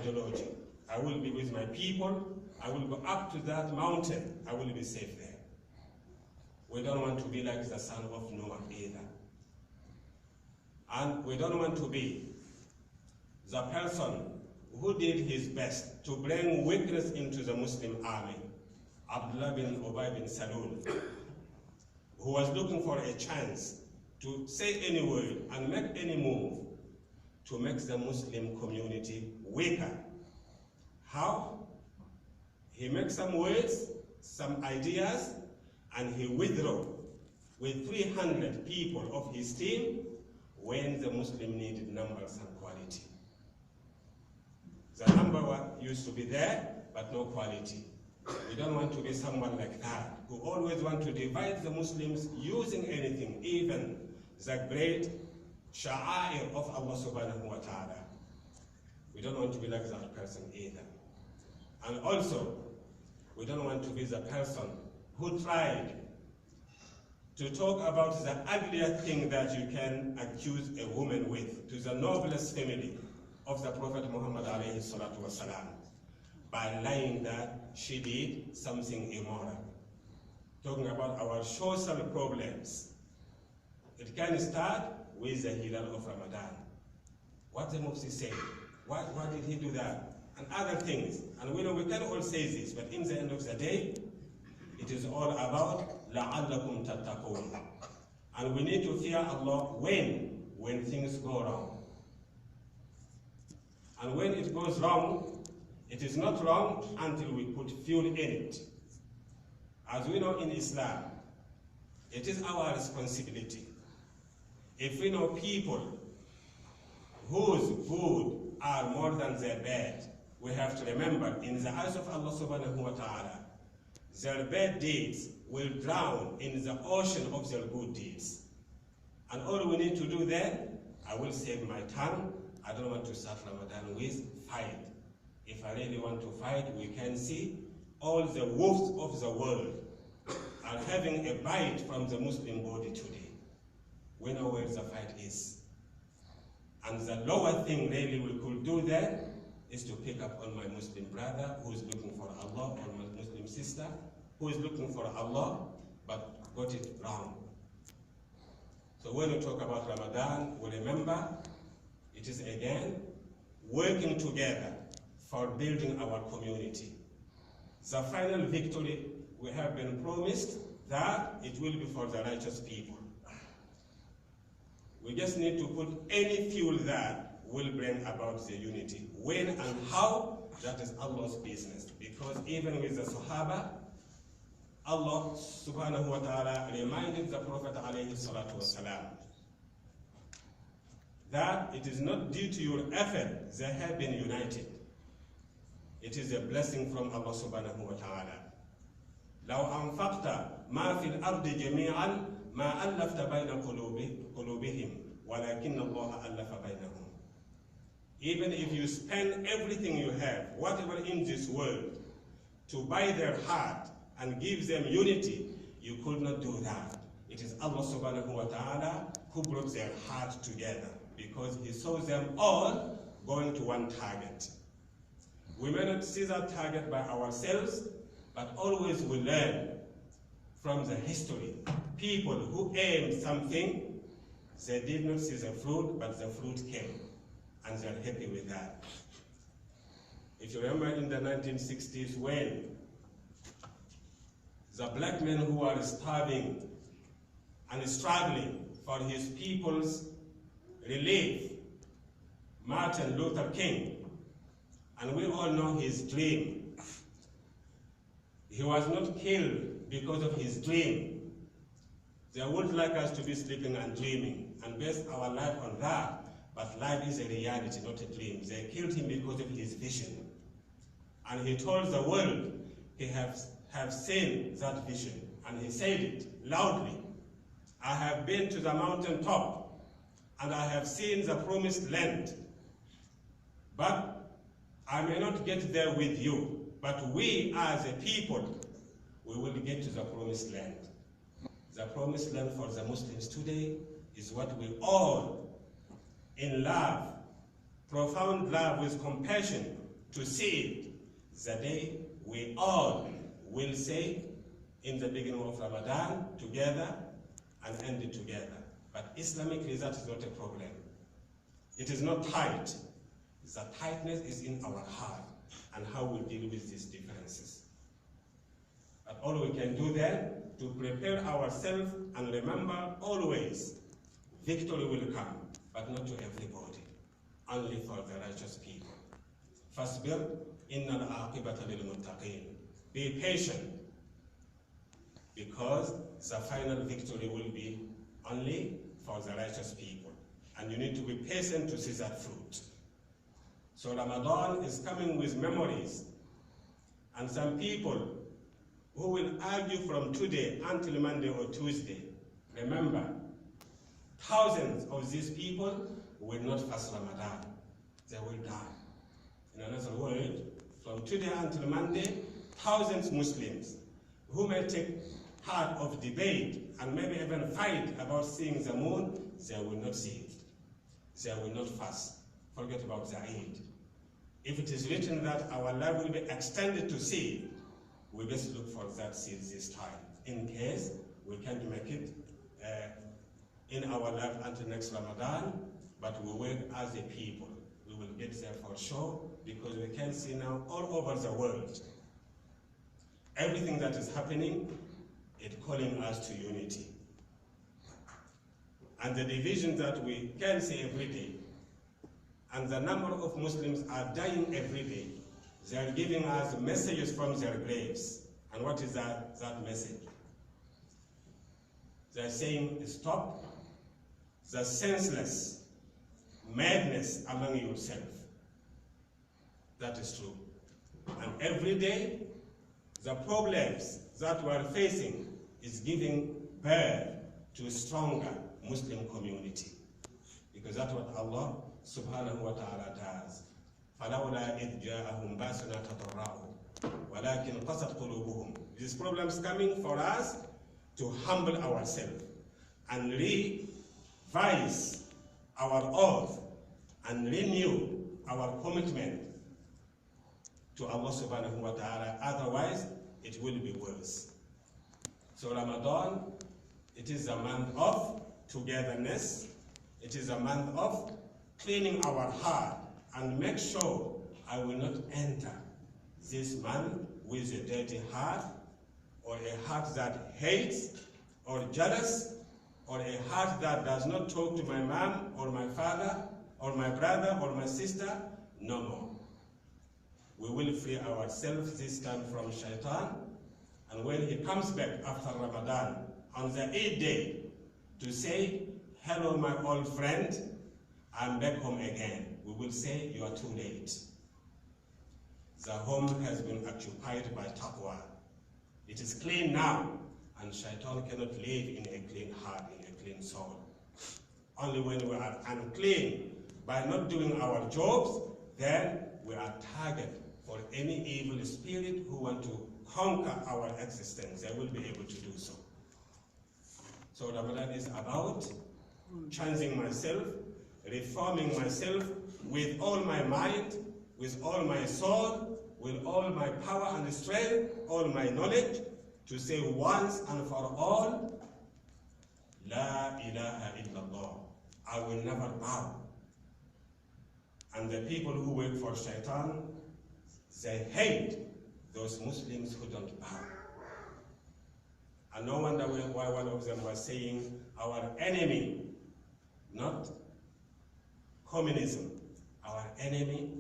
ideology. I will be with my people. I will go up to that mountain. I will be safe there. We don't want to be like the son of Noah either. And we don't want to be the person who did his best to bring weakness into the Muslim army, Abdullah bin Ubay bin Salul, who was looking for a chance to say any word and make any move to make the Muslim community weaker. How? He makes some words, some ideas, and he withdrew with 300 people of his team when the Muslim needed numbers and quality. The number used to be there, but no quality. We don't want to be someone like that, who always want to divide the Muslims using anything, even the great sha'air of Allah subhanahu wa ta'ala. We don't want to be like that person either. And also, we don't want to be the person who tried to talk about the ugliest thing that you can accuse a woman with, to the noblest family of the Prophet Muhammad alayhi salatu wasalam, by lying that she did something immoral. Talking about our social problems. It can start with the Hilal of Ramadan. What the Mufti said, why did he do that? And other things. And we know we can all say this, but in the end of the day, it is all about لَعَلَّكُمْ تَتَّقُونَ. And we need to fear Allah when things go wrong. And when it goes wrong, it is not wrong until we put fuel in it. As we know in Islam, it is our responsibility. If we know people whose good are more than their bad, we have to remember, in the eyes of Allah subhanahu wa ta'ala, their bad deeds will drown in the ocean of their good deeds. And all we need to do then, I will save my tongue. I don't want to start Ramadan with fight. If I really want to fight, we can see all the wolves of the world are having a bite from the Muslim body today. We know where the fight is. And the lower thing really we could do then is to pick up on my Muslim brother who is looking for Allah, or my Muslim sister who is looking for Allah but got it wrong. So when we talk about Ramadan, we remember it is again working together for building our community. The final victory we have been promised that it will be for the righteous people. We just need to put any fuel that will bring about the unity. When and how, that is Allah's business. Because even with the Sahaba, Allah subhanahu wa ta'ala reminded the Prophet alayhi salatu wasalam that it is not due to your effort they have been united. It is a blessing from Allah subhanahu wa ta'ala. لو أنفقت ما في الأرض جميعا ما ألفت بين قلوبهم ولكن الله ألف بينهم. Even if you spend everything you have, whatever in this world, to buy their heart and give them unity, you could not do that. It is Allah subhanahu wa ta'ala who brought their heart together, because He saw them all going to one target. We may not see that target by ourselves, but always we learn from the history. People who aimed something, they did not see the fruit, but the fruit came, and they're happy with that. If you remember in the 1960s, when the black men who were starving and struggling for his people's relief, Martin Luther King, and we all know his dream. He was not killed because of his dream. They would like us to be sleeping and dreaming and base our life on that, but life is a reality, not a dream. They killed him because of his vision. And he told the world he have seen that vision, and he said it loudly. I have been to the mountain top, and I have seen the promised land, but I may not get there with you. But we as a people, we will get to the promised land. The promised land for the Muslims today is what we all, in love, profound love with compassion, to see the day we all will say in the beginning of Ramadan together and end it together. But Islamically, that is not a problem. It is not tight. The tightness is in our heart and how we deal with these differences. But all we can do then to prepare ourselves and remember always, victory will come, but not to everybody, only for the righteous people. فَاصْبِرْ إِنَّ الْعَاقِبَةَ لِلْمُتَّقِينَ. Be patient, because the final victory will be only for the righteous people. And you need to be patient to see that fruit. So Ramadan is coming with memories. And some people who will argue from today until Monday or Tuesday, remember, thousands of these people will not fast Ramadan. They will die. In another word, from today until Monday, thousands of Muslims who may take part of debate and maybe even fight about seeing the moon, they will not see it. They will not fast. Forget about the Eid. If it is written that our life will be extended to see it, we best look for that seed this time. In case we can't make it in our life until next Ramadan, but we work as a people. We will get there for sure, because we can see now all over the world, everything that is happening, it's calling us to unity. And the division that we can see every day, and the number of Muslims are dying every day, they are giving us messages from their graves. And what is that message? They are saying, stop the senseless madness among yourself. That is true. And every day, the problems that we are facing is giving birth to a stronger Muslim community. Because that's what Allah subhanahu wa ta'ala does. فَلَوْلَا إِذْ جَاءَهُمْ بَأْسُنَا تَضَرَّعُوا وَلَكِنْ قَسَتْ قُلُوبُهُم. These problems coming for us to humble ourselves and revise our oath and renew our commitment to Allah subhanahu wa ta'ala. Otherwise, it will be worse. So Ramadan, it is a month of togetherness. It is a month of cleaning our heart and make sure I will not enter this month with a dirty heart, or a heart that hates or jealous, or a heart that does not talk to my mom or my father or my brother or my sister. No more. We will free ourselves this time from shaitan, and when he comes back after Ramadan on the 8th day to say, hello my old friend, I'm back home again, we will say, you are too late. The home has been occupied by taqwa. It is clean now, and shaitan cannot live in a clean heart, in a clean soul. Only when we are unclean by not doing our jobs, then we are target for any evil spirit who want to conquer our existence. They will be able to do so. So Ramadan is about changing myself, reforming myself with all my mind, with all my soul, with all my power and strength, all my knowledge, to say once and for all, La ilaha illallah. I will never bow. And the people who work for shaitan, they hate those Muslims who don't bow. And no wonder why one of them was saying, our enemy, not communism, our enemy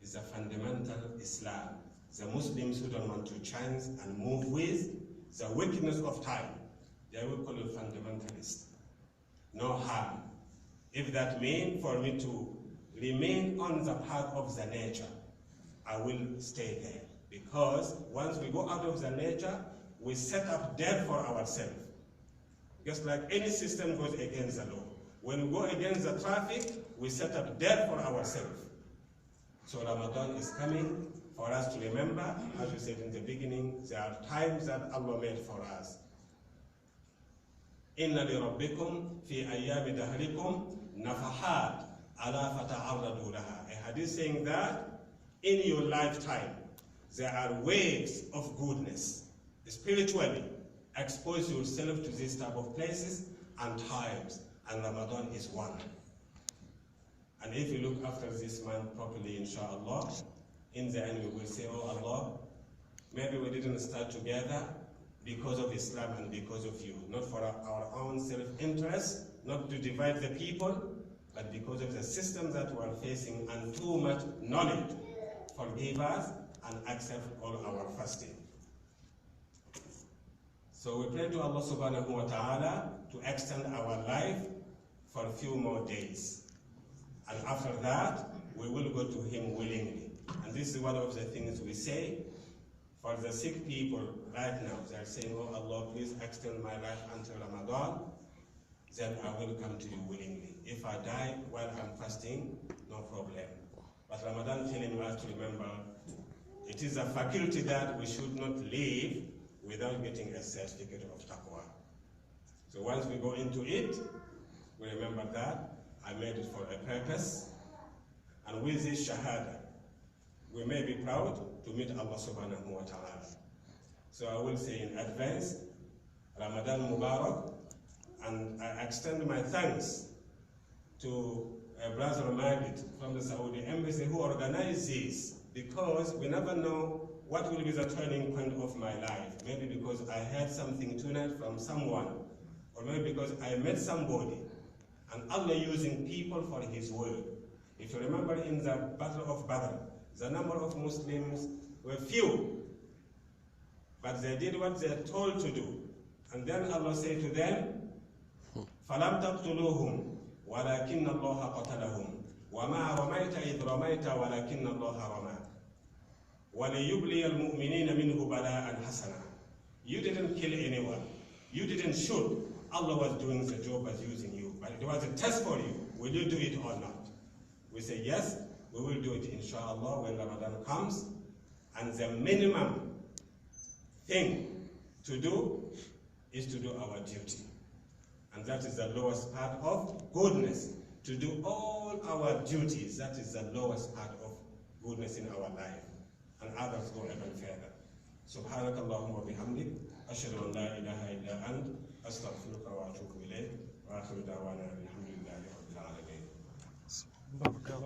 is a fundamental Islam. The Muslims who don't want to change and move with the wickedness of time, they will call it fundamentalist. No harm. If that means for me to remain on the path of the nature, I will stay there. Because once we go out of the nature, we set up death for ourselves. Just like any system goes against the law. When we go against the traffic, we set up death for ourselves. So Ramadan is coming for us to remember, as we said in the beginning, there are times that Allah made for us. Inna li rabbikum fi ayyami dahrikum nafahat ala fata'arradu laha. A hadith saying that in your lifetime, there are waves of goodness. Spiritually, expose yourself to these type of places and times, and Ramadan is one. And if you look after this month properly, inshallah, in the end we will say, oh Allah, maybe we didn't start together because of Islam and because of you, not for our own self-interest, not to divide the people, but because of the system that we are facing and too much knowledge. Forgive us and accept all our fasting. So we pray to Allah subhanahu wa ta'ala to extend our life for a few more days. And after that, we will go to Him willingly. And this is one of the things we say for the sick people right now. They are saying, oh Allah, please extend my life until Ramadan, then I will come to you willingly. If I die while I'm fasting, no problem. But Ramadan telling us to remember, it is a faculty that we should not leave without getting a certificate of taqwa. So once we go into it, we remember that I made it for a purpose, and with this shahada, we may be proud to meet Allah subhanahu wa ta'ala. So I will say in advance, Ramadan Mubarak, and I extend my thanks to Brother Magid from the Saudi Embassy who organized this, because we never know what will be the turning point of my life. Maybe because I heard something tonight from someone, or maybe because I met somebody, and Allah using people for His word. If you remember in the Battle of Badr, the number of Muslims were few, but they did what they are told to do. And then Allah said to them, فَلَمْ تَقْتُلُوهُمْ وَلَكِنَّ اللَّهَ قَتَلَهُمْ وَمَا رَمَيْتَ إِذْ رَمَيْتَ وَلَكِنَّ اللَّهَ رَمَى وَلِيُبْلِيَ الْمُؤْمِنِينَ مِنْهُ بَلَاءً حَسَنًا. You didn't kill anyone. You didn't shoot. Allah was doing the job as using you. But it was a test for you. Will you do it or not? We say yes, we will do it inshallah when Ramadan comes. And the minimum thing to do is to do our duty. And that is the lowest part of goodness. To do all our duties, that is the lowest part of goodness in our life. And others go even further. سبحانك اللهم وبحمدك أشهد أن لا إله إلا أنت أستغفرك وأتوب إليك وآخر دعوانا الحمد لله رب العالمين.